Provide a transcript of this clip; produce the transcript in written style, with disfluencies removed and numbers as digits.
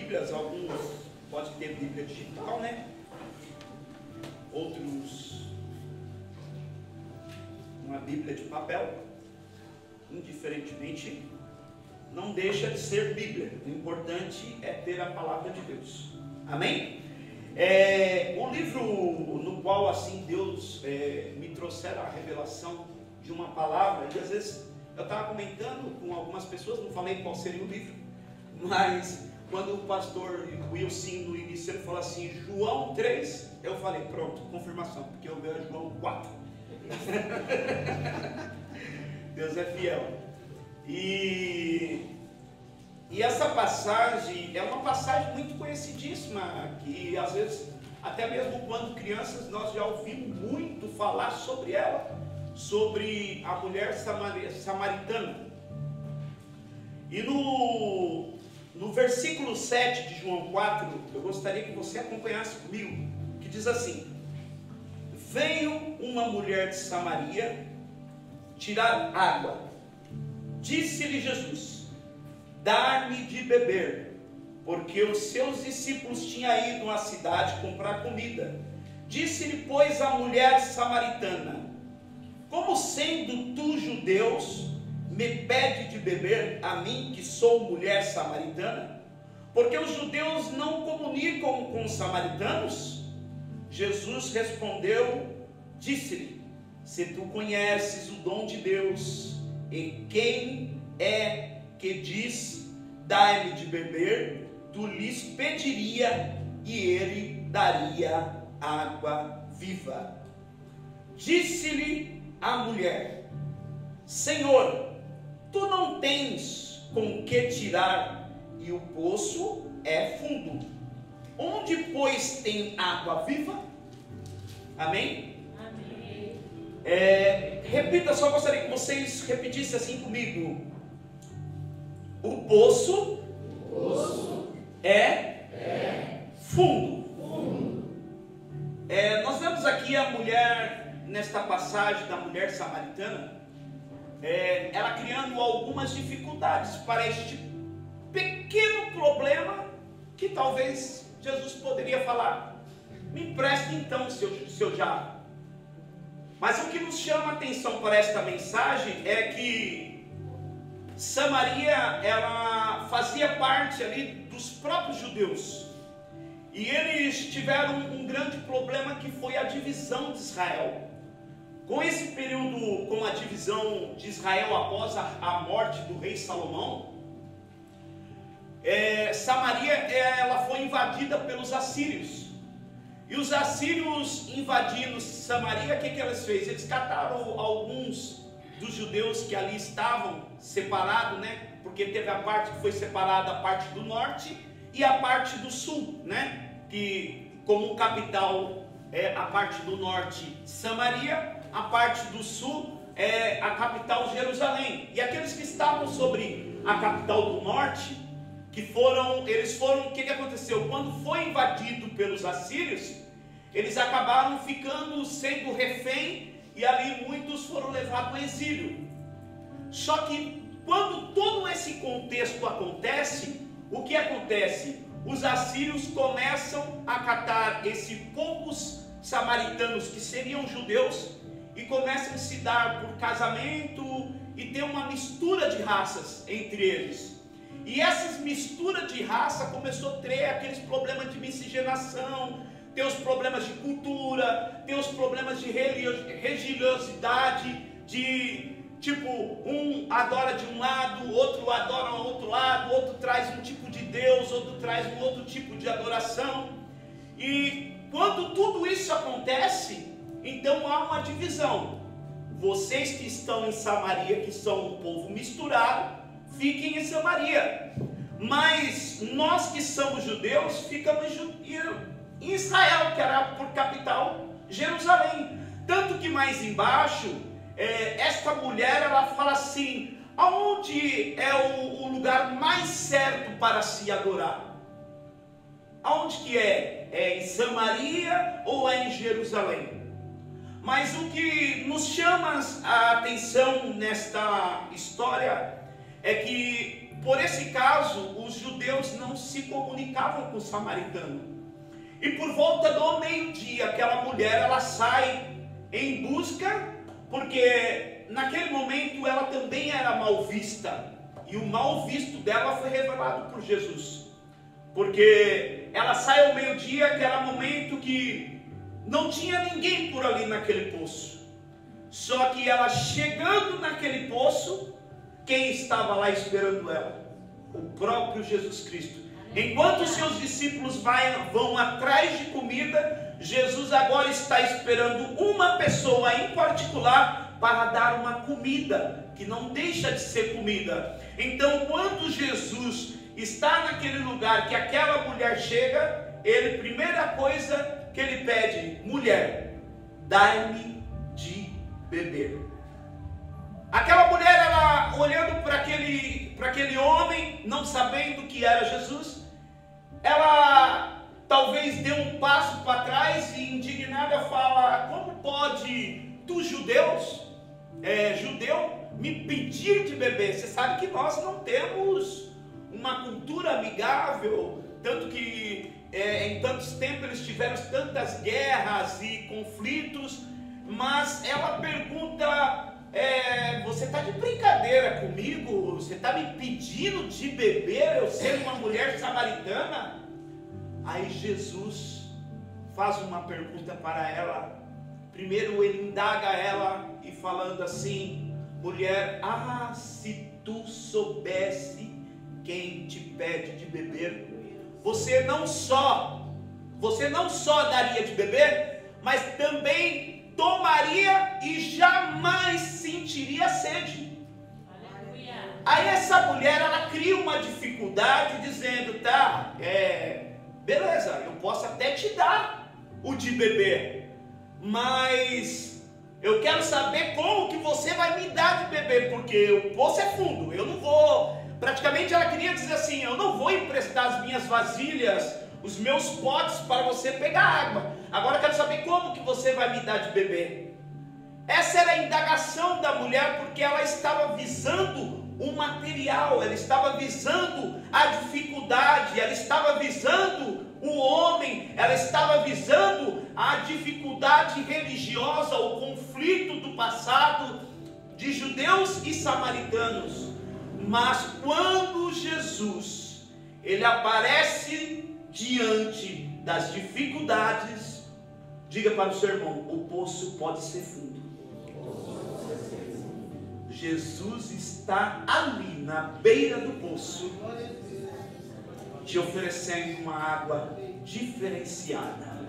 Bíblias, alguns podem ter Bíblia digital, né? Outros uma Bíblia de papel. Indiferentemente, não deixa de ser Bíblia. O importante é ter a palavra de Deus. Amém? O livro no qual assim Deus me trouxera a revelação de uma palavra, e às vezes eu estava comentando com algumas pessoas, não falei qual seria o livro, mas quando o pastor Wilson no início ele falou assim, João 3, eu falei, pronto, confirmação, porque eu vejo João 4. Deus é fiel. E essa passagem é uma passagem muito conhecidíssima, que às vezes, até mesmo quando crianças, nós já ouvimos muito falar sobre ela, sobre a mulher samaritana. E no versículo 7 de João 4, eu gostaria que você acompanhasse comigo, que diz assim: veio uma mulher de Samaria tirar água. Disse-lhe Jesus: dar-me de beber, porque os seus discípulos tinham ido à cidade comprar comida. Disse-lhe, pois, a mulher samaritana: como sendo tu judeus, me pede de beber a mim, que sou mulher samaritana? Porque os judeus não comunicam com os samaritanos? Jesus respondeu, disse-lhe: se tu conheces o dom de Deus, e quem é que diz, dai-me de beber, tu lhes pediria, e ele daria água viva. Disse-lhe a mulher: Senhor, tu não tens com que tirar, e o poço é fundo. Onde, pois, tem água viva? Amém? Amém. Repita, só gostaria que vocês repetissem assim comigo. O poço é fundo. Nós vemos aqui a mulher, nesta passagem da mulher samaritana, ela criando algumas dificuldades para este pequeno problema que talvez Jesus poderia falar: me empreste então seu jarro. Mas o que nos chama a atenção para esta mensagem é que Samaria, ela fazia parte ali dos próprios judeus, e eles tiveram um grande problema, que foi a divisão de Israel. Com esse período, com a divisão de Israel após a morte do rei Salomão, Samaria ela foi invadida pelos assírios. E os assírios invadindo Samaria, o que eles fez? Eles cataram alguns dos judeus que ali estavam separados, né? Porque teve a parte que foi separada, a parte do norte e a parte do sul, né? Que como capital é a parte do norte, Samaria, a parte do sul é a capital, Jerusalém. E aqueles que estavam sobre a capital do norte, o que aconteceu? Quando foi invadido pelos assírios, eles acabaram sendo refém, e ali muitos foram levados ao exílio. Só que quando todo esse contexto acontece, o que acontece? Os assírios começam a catar esses poucos samaritanos que seriam judeus, e começam a se dar por casamento, e ter uma mistura de raças entre eles. E essas misturas de raça começou a ter aqueles problemas de miscigenação, ter os problemas de cultura, ter os problemas de religiosidade, de tipo, um adora de um lado, outro adora ao outro lado, outro traz um tipo de Deus, outro traz um outro tipo de adoração. E quando tudo isso acontece, então há uma divisão. Vocês que estão em Samaria, que são um povo misturado, fiquem em Samaria, mas nós que somos judeus, ficamos em Israel, que era por capital Jerusalém. Tanto que mais embaixo, esta mulher, ela fala assim: aonde é o lugar mais certo para se adorar? Aonde que é? É em Samaria ou é em Jerusalém? Mas o que nos chama a atenção nesta história é que por esse caso, os judeus não se comunicavam com o samaritano. E por volta do meio-dia, aquela mulher, ela sai em busca, porque naquele momento ela também era mal vista. E o mal visto dela foi revelado por Jesus. Porque ela sai ao meio-dia, que era momento que não tinha ninguém por ali naquele poço. Só que ela chegando naquele poço, quem estava lá esperando ela? O próprio Jesus Cristo. Enquanto os seus discípulos vão atrás de comida, Jesus agora está esperando uma pessoa em particular para dar uma comida, que não deixa de ser comida. Então, quando Jesus está naquele lugar que aquela mulher chega, ele, primeira coisa que ele pede: mulher, dai-me de beber. Aquela mulher, ela olhando para aquele homem, não sabendo que era Jesus, ela talvez deu um passo para trás e indignada fala: como pode tu, judeu, me pedir de beber? Você sabe que nós não temos uma cultura amigável, tanto que em tantos tempos eles tiveram tantas guerras e conflitos. Mas ela pergunta: você está de brincadeira comigo? Você está me pedindo de beber, eu ser uma mulher samaritana? Aí Jesus faz uma pergunta para ela. Primeiro ele indaga ela e falando assim: mulher, se tu soubesse quem te pede de beber, você não só daria de beber, mas também tomaria e jamais sentiria sede. Aleluia. Aí essa mulher, ela cria uma dificuldade dizendo: beleza, eu posso até te dar o de beber, mas eu quero saber como que você vai me dar de beber, porque o poço é fundo, eu não vou. Praticamente ela queria dizer assim: eu não vou emprestar as minhas vasilhas, os meus potes para você pegar água. Agora eu quero saber como que você vai me dar de beber. Essa era a indagação da mulher, porque ela estava visando o material, ela estava visando a dificuldade, ela estava visando o homem, ela estava visando a dificuldade religiosa, o conflito do passado de judeus e samaritanos. Mas quando Jesus, ele aparece diante das dificuldades, diga para o seu irmão: o poço pode ser fundo. Jesus está ali na beira do poço, te oferecendo uma água diferenciada.